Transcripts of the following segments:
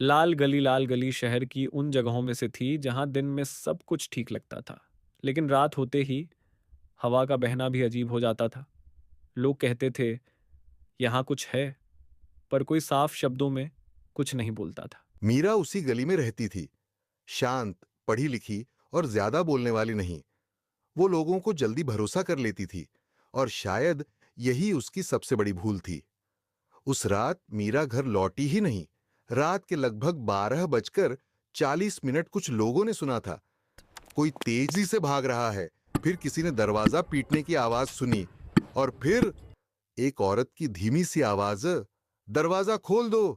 लाल गली शहर की उन जगहों में से थी जहां दिन में सब कुछ ठीक लगता था, लेकिन रात होते ही हवा का बहना भी अजीब हो जाता था। लोग कहते थे यहाँ कुछ है, पर कोई साफ शब्दों में कुछ नहीं बोलता था। मीरा उसी गली में रहती थी, शांत, पढ़ी लिखी और ज्यादा बोलने वाली नहीं। वो लोगों को जल्दी भरोसा कर लेती थी और शायद यही उसकी सबसे बड़ी भूल थी। उस रात मीरा घर लौटी ही नहीं। रात के लगभग 12 बजकर 40 मिनट कुछ लोगों ने सुना था, कोई तेजी से भाग रहा है। फिर किसी ने दरवाजा पीटने की आवाज सुनी और फिर एक औरत की धीमी सी आवाज, दरवाजा खोल दो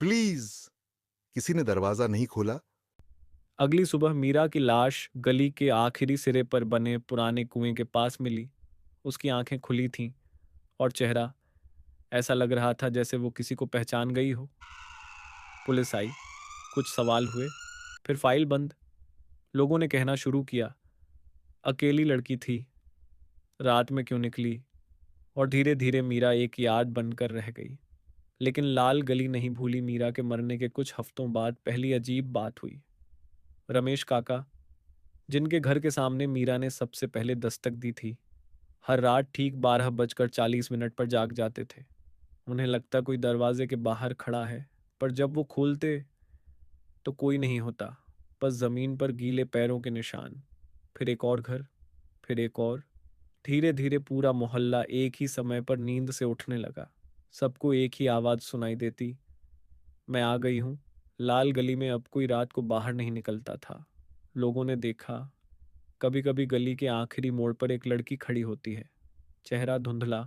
प्लीज। किसी ने दरवाजा नहीं खोला। अगली सुबह मीरा की लाश गली के आखिरी सिरे पर बने पुराने कुएं के पास मिली। उसकी आंखें खुली थीं और चेहरा ऐसा लग रहा था जैसे वो किसी को पहचान गई हो। पुलिस आई, कुछ सवाल हुए, फिर फाइल बंद। लोगों ने कहना शुरू किया, अकेली लड़की थी, रात में क्यों निकली, और धीरे धीरे मीरा एक याद बनकर रह गई। लेकिन लाल गली नहीं भूली मीरा के मरने के कुछ हफ्तों बाद पहली अजीब बात हुई। रमेश काका, जिनके घर के सामने मीरा ने सबसे पहले दस्तक दी थी, हर रात ठीक 12 बजकर 40 मिनट पर जाग जाते थे। उन्हें लगता कोई दरवाजे के बाहर खड़ा है, पर जब वो खोलते तो कोई नहीं होता, बस जमीन पर गीले पैरों के निशान। फिर एक और घर, फिर एक और। धीरे धीरे पूरा मोहल्ला एक ही समय पर नींद से उठने लगा। सबको एक ही आवाज सुनाई देती, मैं आ गई हूं। लाल गली में अब कोई रात को बाहर नहीं निकलता था। लोगों ने देखा, कभी कभी गली के आखिरी मोड़ पर एक लड़की खड़ी होती है, चेहरा धुंधला,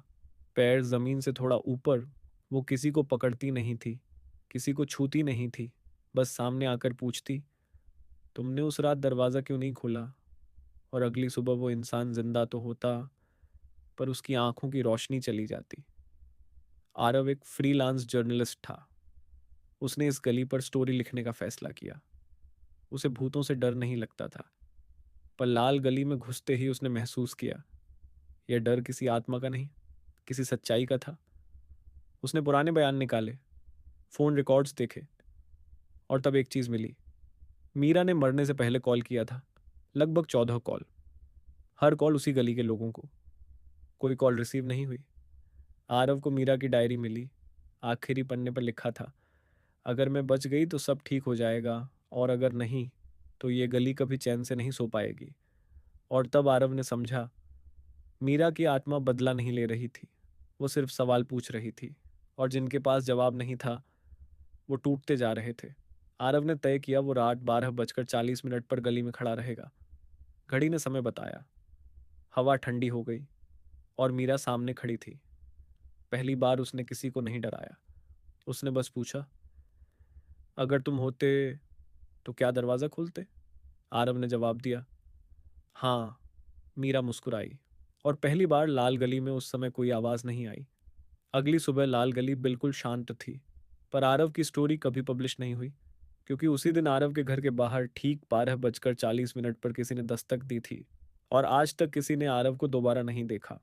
पैर जमीन से थोड़ा ऊपर। वो किसी को पकड़ती नहीं थी, किसी को छूती नहीं थी, बस सामने आकर पूछती, तुमने उस रात दरवाज़ा क्यों नहीं खोला। और अगली सुबह वो इंसान जिंदा तो होता, पर उसकी आंखों की रोशनी चली जाती। आरव एक फ्रीलांस जर्नलिस्ट था। उसने इस गली पर स्टोरी लिखने का फैसला किया। उसे भूतों से डर नहीं लगता था, पर लाल गली में घुसते ही उसने महसूस किया, यह डर किसी आत्मा का नहीं, किसी सच्चाई का था। उसने पुराने बयान निकाले, फोन रिकॉर्ड्स देखे, और तब एक चीज मिली। मीरा ने मरने से पहले कॉल किया था, लगभग 14 कॉल। हर कॉल उसी गली के लोगों को। कोई कॉल रिसीव नहीं हुई। आरव को मीरा की डायरी मिली। आखिरी पन्ने पर लिखा था, अगर मैं बच गई तो सब ठीक हो जाएगा, और अगर नहीं तो ये गली कभी चैन से नहीं सो पाएगी। और तब आरव ने समझा, मीरा की आत्मा बदला नहीं ले रही थी, वो सिर्फ सवाल पूछ रही थी, और जिनके पास जवाब नहीं था वो टूटते जा रहे थे। आरव ने तय किया वो रात 12 बजकर 40 मिनट पर गली में खड़ा रहेगा। घड़ी ने समय बताया। हवा ठंडी हो गई और मीरा सामने खड़ी थी। पहली बार उसने किसी को नहीं डराया। उसने बस पूछा, अगर तुम होते तो क्या दरवाज़ा खोलते। आरव ने जवाब दिया, हाँ। मीरा मुस्कुराई, और पहली बार लाल गली में उस समय कोई आवाज़ नहीं आई। अगली सुबह लाल गली बिल्कुल शांत थी, पर आरव की स्टोरी कभी पब्लिश नहीं हुई, क्योंकि उसी दिन आरव के घर के बाहर ठीक 12 बजकर 40 मिनट पर किसी ने दस्तक दी थी, और आज तक किसी ने आरव को दोबारा नहीं देखा।